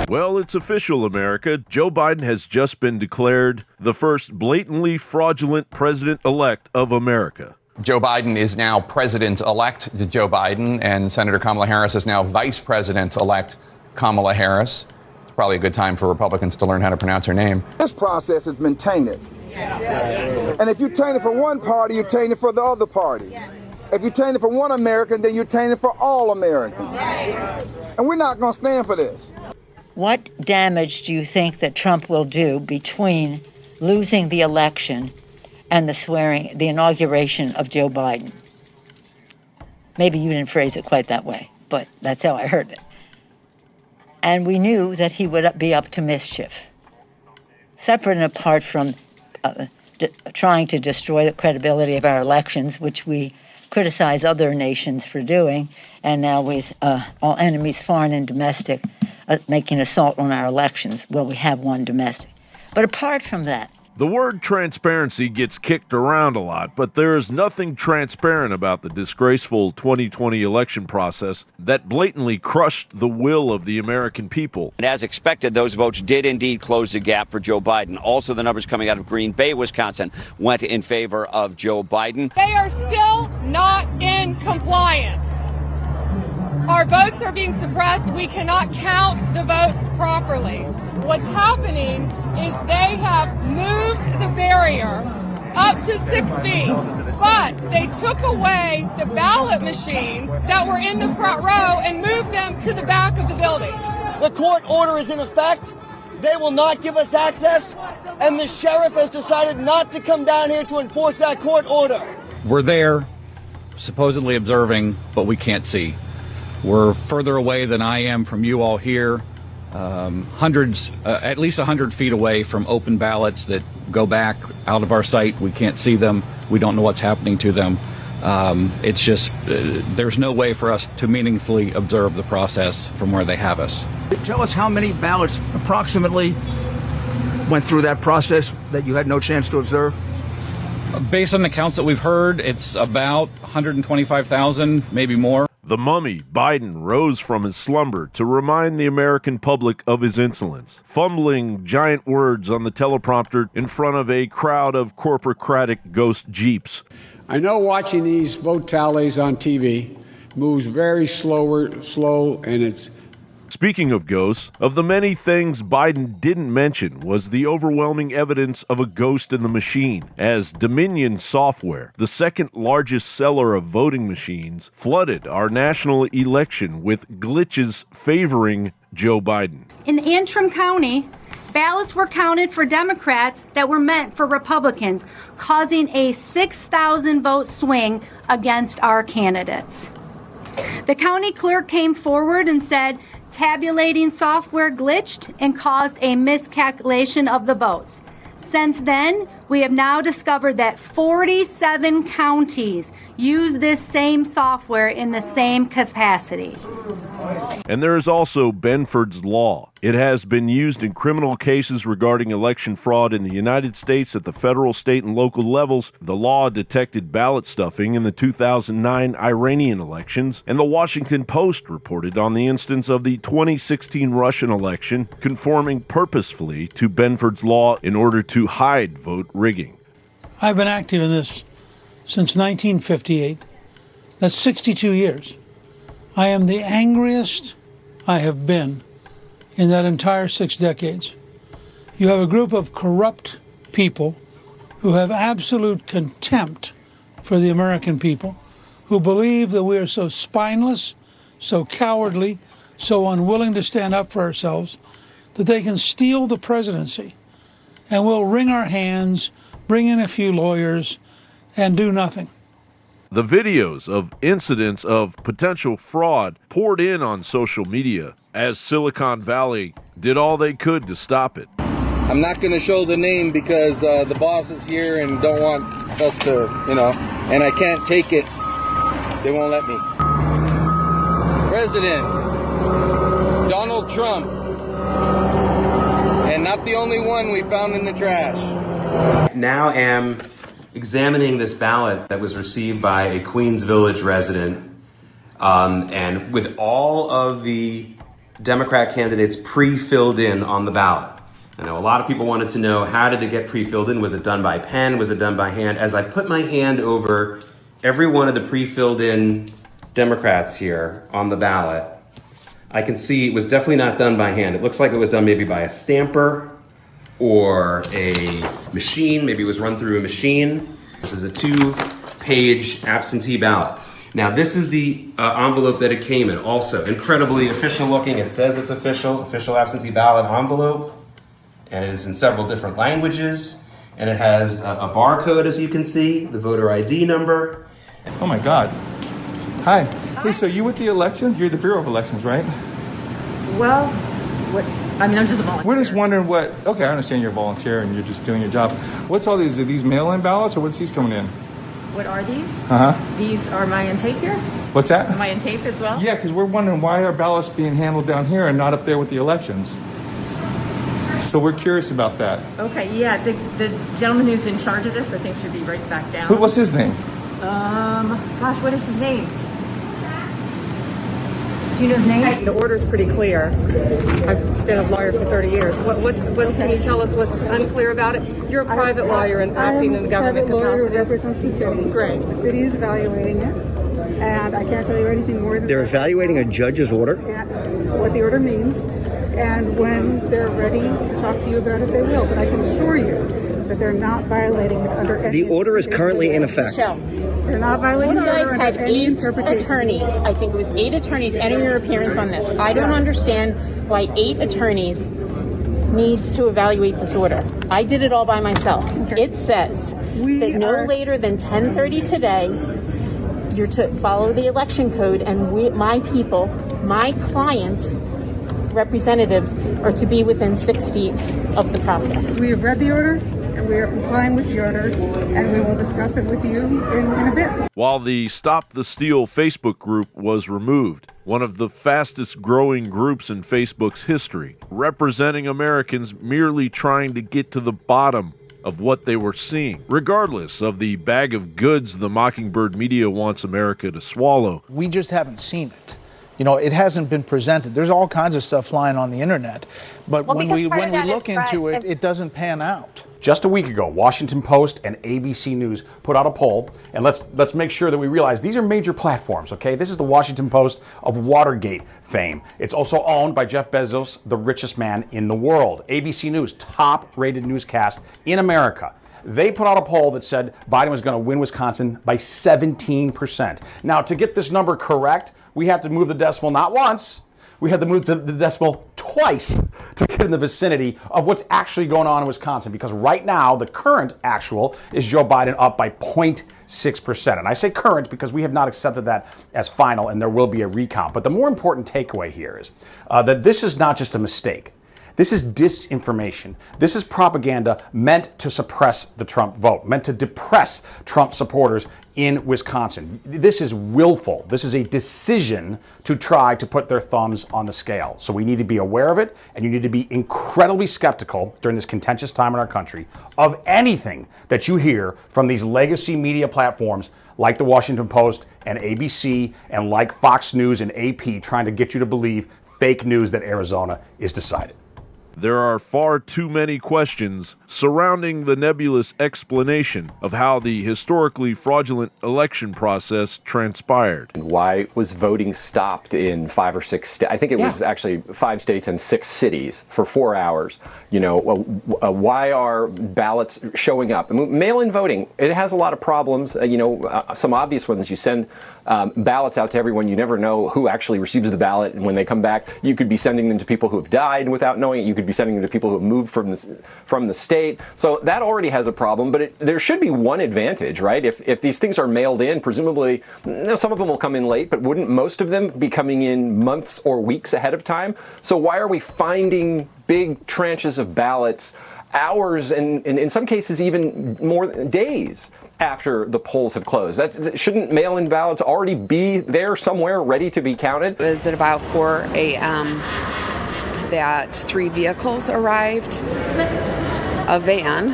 Well, it's official, America. Joe Biden has just been declared the first blatantly fraudulent president-elect of America. Joe Biden is now President-elect Joe Biden, and Senator Kamala Harris is now Vice President-elect Kamala Harris. It's probably a good time for Republicans to learn how to pronounce her name. This process has been tainted. And if you taint it for one party, you taint it for the other party. If you taint it for one American, then you taint it for all Americans. And we're not going to stand for this. What damage do you think that Trump will do between losing the election and the inauguration of Joe Biden? Maybe you didn't phrase it quite that way, but that's how I heard it. And we knew that he would be up to mischief. Separate and apart from trying to destroy the credibility of our elections, which we criticize other nations for doing, and now with all enemies, foreign and domestic, making assault on our elections. Well, we have one domestic. But apart from that, the word transparency gets kicked around a lot, but there is nothing transparent about the disgraceful 2020 election process that blatantly crushed the will of the American people. And as expected, those votes did indeed close the gap for Joe Biden. Also, the numbers coming out of Green Bay, Wisconsin, went in favor of Joe Biden. They are still not in compliance. Our votes are being suppressed. We cannot count the votes properly. What's happening is they have moved the barrier up to 6 feet, but they took away the ballot machines that were in the front row and moved them to the back of the building. The court order is in effect. They will not give us access, and the sheriff has decided not to come down here to enforce that court order. We're there, supposedly observing, but we can't see. We're further away than I am from you all here. At least 100 feet away from open ballots that go back out of our sight. We can't see them. We don't know what's happening to them. It's just, there's no way for us to meaningfully observe the process from where they have us. Tell us how many ballots approximately went through that process that you had no chance to observe? Based on the counts that we've heard, it's about 125,000, maybe more. The mummy, Biden, rose from his slumber to remind the American public of his insolence, fumbling giant words on the teleprompter in front of a crowd of corporocratic ghost jeeps. I know watching these vote tallies on TV moves very slow, and it's... Speaking of ghosts, of the many things Biden didn't mention was the overwhelming evidence of a ghost in the machine, as Dominion Software, the second largest seller of voting machines, flooded our national election with glitches favoring Joe Biden. In Antrim County, ballots were counted for Democrats that were meant for Republicans, causing a 6,000 vote swing against our candidates. The county clerk came forward and said tabulating software glitched and caused a miscalculation of the votes. Since then, we have now discovered that 47 counties use this same software in the same capacity. And there is also Banned's law. It has been used in criminal cases regarding election fraud in the United States at the federal, state, and local levels. The law detected ballot stuffing in the 2009 Iranian elections, and the Washington Post reported on the instance of the 2016 Russian election, conforming purposefully to Banned's law in order to hide vote rigging. I've been active in this since 1958. That's 62 years. I am the angriest I have been in that entire 6 decades. You have a group of corrupt people who have absolute contempt for the American people, who believe that we are so spineless, so cowardly, so unwilling to stand up for ourselves, that they can steal the presidency and we'll wring our hands, bring in a few lawyers, and do nothing. The videos of incidents of potential fraud poured in on social media as Silicon Valley did all they could to stop it. I'm not going to show the name because the boss is here and don't want us to, and I can't take it. They won't let me. President Donald Trump, and not the only one we found in the trash. Now am examining this ballot that was received by a Queens Village resident, and with all of the Democrat candidates pre-filled in on the ballot. I know a lot of people wanted to know, how did it get pre-filled in? Was it done by pen? Was it done by hand? As I put my hand over every one of the pre-filled in Democrats here on the ballot, I can see it was definitely not done by hand. It looks like it was done maybe by a stamper or a machine. Maybe it was run through a machine. This is a 2-page absentee ballot. Now, this is the envelope that it came in. Also, incredibly official looking. It says it's official absentee ballot envelope. And it is in several different languages. And it has a barcode, as you can see, the voter ID number. Oh my God. Hi. Hey, so you with the elections? You're the Bureau of Elections, right? Well, I'm just a volunteer. We're just wondering okay, I understand you're a volunteer and you're just doing your job. What's all these? Are these mail-in ballots or what's these coming in? What are these? Uh-huh. These are my in tape here? What's that? Am I in tape as well? Yeah, because we're wondering why are ballots being handled down here and not up there with the elections. So we're curious about that. Okay, yeah, the gentleman who's in charge of this, I think, should be right back down. What's his name? Gosh, what is his name? Do you know his name? The order's pretty clear. I've been a lawyer for 30 years. What can you tell us what's unclear about it? You're a private lawyer and acting in the government capacity. I'm a private lawyer who represents the city. Great. The city is evaluating it, and I can't tell you anything more than They're evaluating a judge's order? What the order means, and when they're ready to talk to you about it, they will. But I can assure you that they're not violating it under any... The order is currently in effect. They're not violating You the guys order had under any 8 interpretation. attorneys. I think it was 8 attorneys entering your appearance on this. I don't understand why 8 attorneys need to evaluate this order. I did it all by myself. Okay. It says that no later than 10:30 today, you're to follow the election code, and my people, my clients, representatives, are to be within 6 feet of the process. We have read the order, and we are complying with the order, and we will discuss it with you in a bit. While the Stop the Steal Facebook group was removed, one of the fastest growing groups in Facebook's history, representing Americans merely trying to get to the bottom of what they were seeing, regardless of the bag of goods the Mockingbird media wants America to swallow. We just haven't seen it. You know, it hasn't been presented. There's all kinds of stuff flying on the internet, but when we look into it, it doesn't pan out. Just a week ago, Washington Post and ABC News put out a poll, and let's make sure that we realize these are major platforms, okay? This is the Washington Post of Watergate fame. It's also owned by Jeff Bezos, the richest man in the world. ABC News, top-rated newscast in America. They put out a poll that said Biden was going to win Wisconsin by 17%. Now, to get this number correct, we have to move the decimal not once, we had to move the decimal twice to get in the vicinity of what's actually going on in Wisconsin, because right now the current actual is Joe Biden up by 0.6%. And I say current because we have not accepted that as final, and there will be a recount. But the more important takeaway here is that this is not just a mistake. This is disinformation. This is propaganda meant to suppress the Trump vote, meant to depress Trump supporters in Wisconsin. This is willful. This is a decision to try to put their thumbs on the scale. So we need to be aware of it, and you need to be incredibly skeptical during this contentious time in our country of anything that you hear from these legacy media platforms like the Washington Post and ABC and like Fox News and AP trying to get you to believe fake news that Arizona is decided. There are far too many questions surrounding the nebulous explanation of how the historically fraudulent election process transpired. Why was voting stopped in 5 or 6 states? I think it was actually 5 states and 6 cities for 4 hours. You know, why are ballots showing up? I mean, mail-in voting, it has a lot of problems. Some obvious ones. You send ballots out to everyone. You never know who actually receives the ballot, and when they come back, you could be sending them to people who have died without knowing it. You could be sending them to people who have moved from the state. So that already has a problem, but there should be one advantage, right? If these things are mailed in, presumably some of them will come in late, but wouldn't most of them be coming in months or weeks ahead of time? So why are we finding big tranches of ballots hours and in some cases even more days after the polls have closed? Shouldn't mail-in ballots already be there somewhere ready to be counted? It was at about 4 a.m. that 3 vehicles arrived, a van,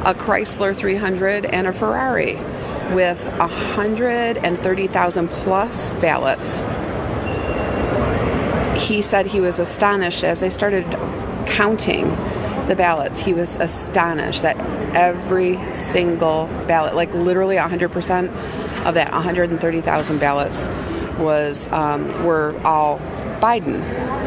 a Chrysler 300, and a Ferrari with 130,000 plus ballots. he said he was astonished as they started counting the ballots. He was astonished that every single ballot, like literally 100% of that 130,000 ballots were all Biden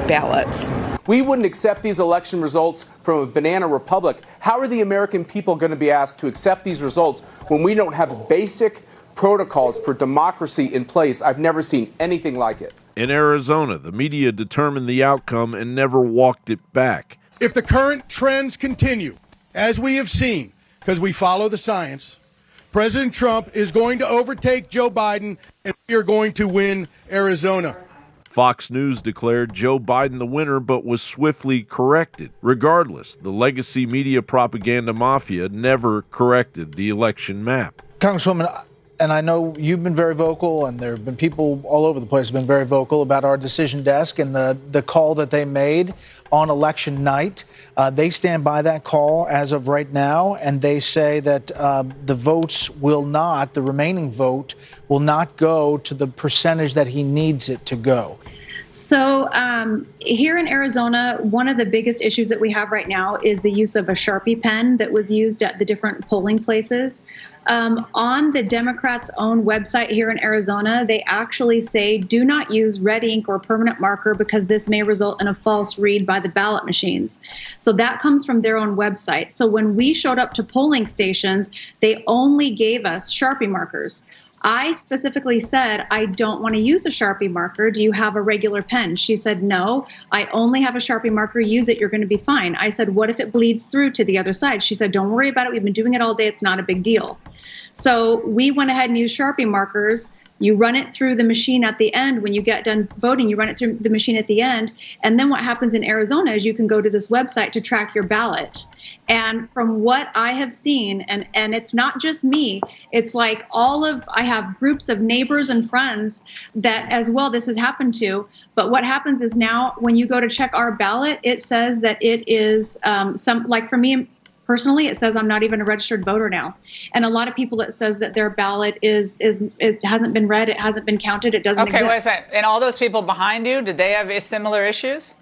ballots. We wouldn't accept these election results from a banana republic. How are the American people going to be asked to accept these results when we don't have basic protocols for democracy in place? I've never seen anything like it. In Arizona, the media determined the outcome and never walked it back. If the current trends continue, as we have seen, because we follow the science, President Trump is going to overtake Joe Biden, and we are going to win Arizona. Fox News declared Joe Biden the winner, but was swiftly corrected. Regardless, the legacy media propaganda mafia never corrected the election map. Congresswoman, and I know you've been very vocal, and there have been people all over the place who have been very vocal about our decision desk and the call that they made on election night. They stand by that call as of right now, and they say that the votes will not, the remaining vote will not go to the percentage that he needs it to go. So here in Arizona, one of the biggest issues that we have right now is the use of a Sharpie pen that was used at the different polling places. On the Democrats' own website here in Arizona, they actually say do not use red ink or permanent marker because this may result in a false read by the ballot machines. So that comes from their own website. So when we showed up to polling stations, they only gave us Sharpie markers. I specifically said, I don't want to use a Sharpie marker. Do you have a regular pen? She said, no, I only have a Sharpie marker. Use it. You're going to be fine. I said, what if it bleeds through to the other side? She said, don't worry about it. We've been doing it all day. It's not a big deal. So we went ahead and used Sharpie markers. You run it through the machine at the end. When you get done voting, you run it through the machine at the end. And then what happens in Arizona is you can go to this website to track your ballot. And from what I have seen, and it's not just me, it's like I have groups of neighbors and friends that as well this has happened to. But what happens is now when you go to check our ballot, it says that it is like for me, personally, it says I'm not even a registered voter now. And a lot of people, it says that their ballot it hasn't been read, it hasn't been counted, it doesn't exist. Okay, wait a second. And all those people behind you, did they have similar issues?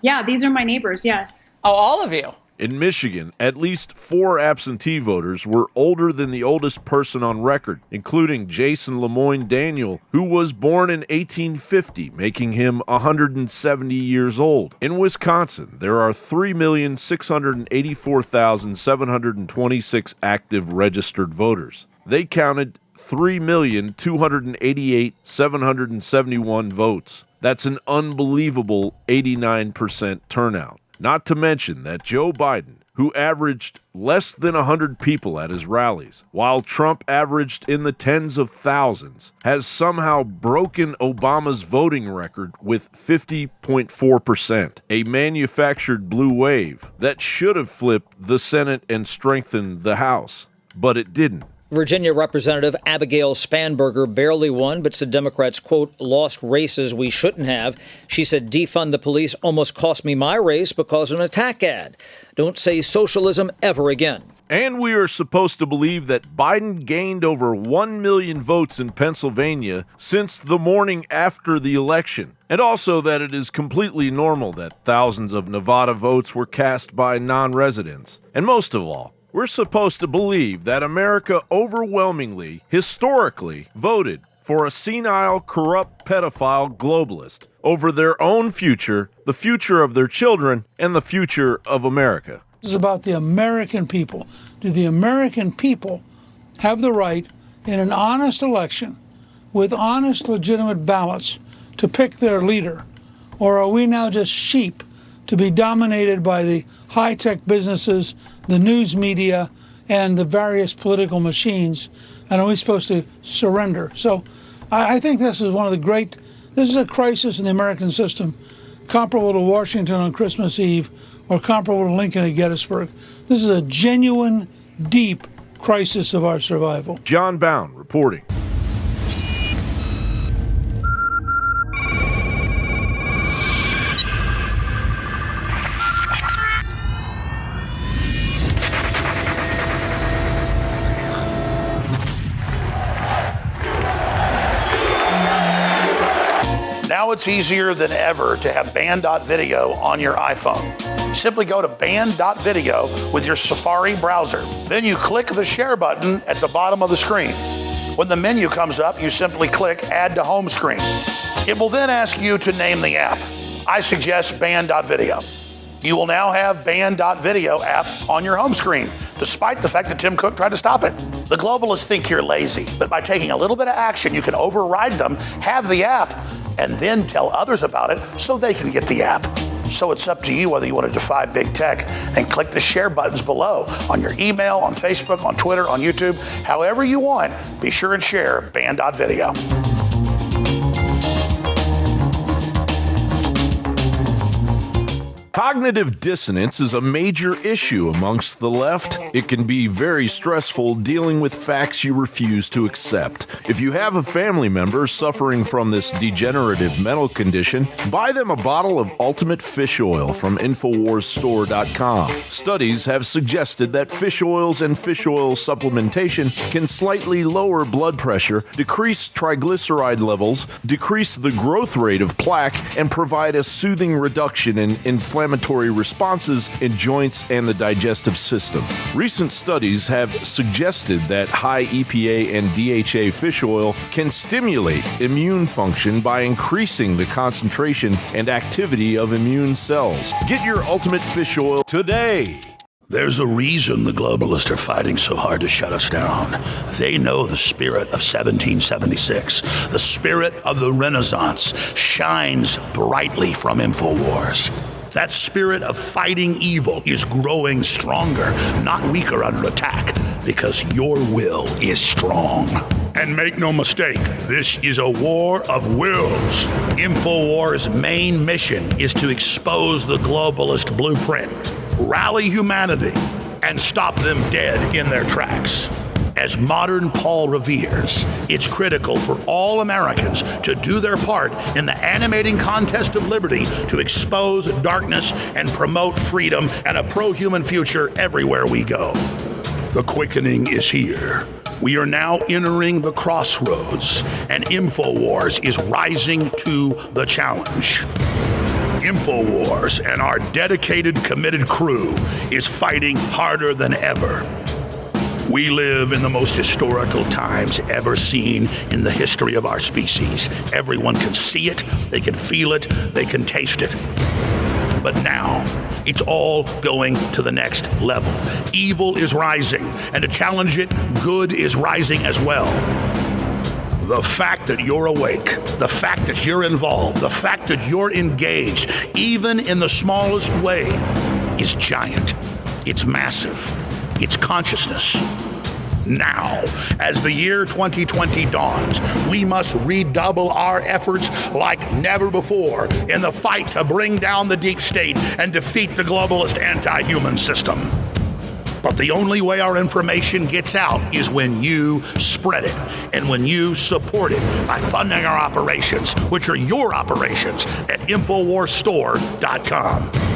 Yeah, these are my neighbors, yes. Oh, all of you? In Michigan, at least 4 absentee voters were older than the oldest person on record, including Jason Lemoyne Daniel, who was born in 1850, making him 170 years old. In Wisconsin, there are 3,684,726 active registered voters. They counted 3,288,771 votes. That's an unbelievable 89% turnout. Not to mention that Joe Biden, who averaged less than 100 people at his rallies, while Trump averaged in the tens of thousands, has somehow broken Obama's voting record with 50.4%, a manufactured blue wave that should have flipped the Senate and strengthened the House, but it didn't. Virginia Representative Abigail Spanberger barely won, but said Democrats, quote, lost races we shouldn't have. She said defund the police almost cost me my race because of an attack ad. Don't say socialism ever again. And we are supposed to believe that Biden gained over 1 million votes in Pennsylvania since the morning after the election. And also that it is completely normal that thousands of Nevada votes were cast by non-residents. And most of all, we're supposed to believe that America overwhelmingly, historically, voted for a senile, corrupt pedophile globalist over their own future, the future of their children, and the future of America. This is about the American people. Do the American people have the right in an honest election with honest, legitimate ballots to pick their leader? Or are we now just sheep to be dominated by the high-tech businesses, the news media, and the various political machines? And are we supposed to surrender? So I think this is this is a crisis in the American system comparable to Washington on Christmas Eve or comparable to Lincoln at Gettysburg. This is a genuine, deep crisis of our survival. John Bound reporting. Now Now it's easier than ever to have Banned.video on your iPhone. Simply go to Banned.video with your Safari browser. Then you click the share button at the bottom of the screen. When the menu comes up, you simply click Add to Home Screen. It will then ask you to name the app. I suggest Banned.video. You will now have Banned.video app on your home screen, despite the fact that Tim Cook tried to stop it. The globalists think you're lazy, but by taking a little bit of action, you can override them, have the app, and then tell others about it so they can get the app. So it's up to you whether you want to defy big tech and click the share buttons below on your email, on Facebook, on Twitter, on YouTube, however you want. Be sure and share Banned.video. Cognitive dissonance is a major issue amongst the left. It can be very stressful dealing with facts you refuse to accept. If you have a family member suffering from this degenerative mental condition, buy them a bottle of Ultimate Fish Oil from InfoWarsStore.com. Studies have suggested that fish oils and fish oil supplementation can slightly lower blood pressure, decrease triglyceride levels, decrease the growth rate of plaque, and provide a soothing reduction in inflammatory responses in joints and the digestive system. Recent studies have suggested that high EPA and DHA fish oil can stimulate immune function by increasing the concentration and activity of immune cells. Get your Ultimate Fish Oil today. There's a reason the globalists are fighting so hard to shut us down. They know the spirit of 1776, the spirit of the Renaissance, shines brightly from InfoWars. That spirit of fighting evil is growing stronger, not weaker under attack, because your will is strong. And make no mistake, this is a war of wills. InfoWars' main mission is to expose the globalist blueprint, rally humanity, and stop them dead in their tracks. As modern Paul reveres, it's critical for all Americans to do their part in the animating contest of liberty to expose darkness and promote freedom and a pro-human future everywhere we go. The quickening is here. We are now entering the crossroads, and InfoWars is rising to the challenge. InfoWars and our dedicated, committed crew is fighting harder than ever. We live in the most historical times ever seen in the history of our species. Everyone can see it, they can feel it, they can taste it. But now, it's all going to the next level. Evil is rising, and to challenge it, good is rising as well. The fact that you're awake, the fact that you're involved, the fact that you're engaged, even in the smallest way, is giant. It's massive. It's consciousness. Now, as the year 2020 dawns, we must redouble our efforts like never before in the fight to bring down the deep state and defeat the globalist anti-human system. But the only way our information gets out is when you spread it and when you support it by funding our operations, which are your operations, at InfoWarsStore.com.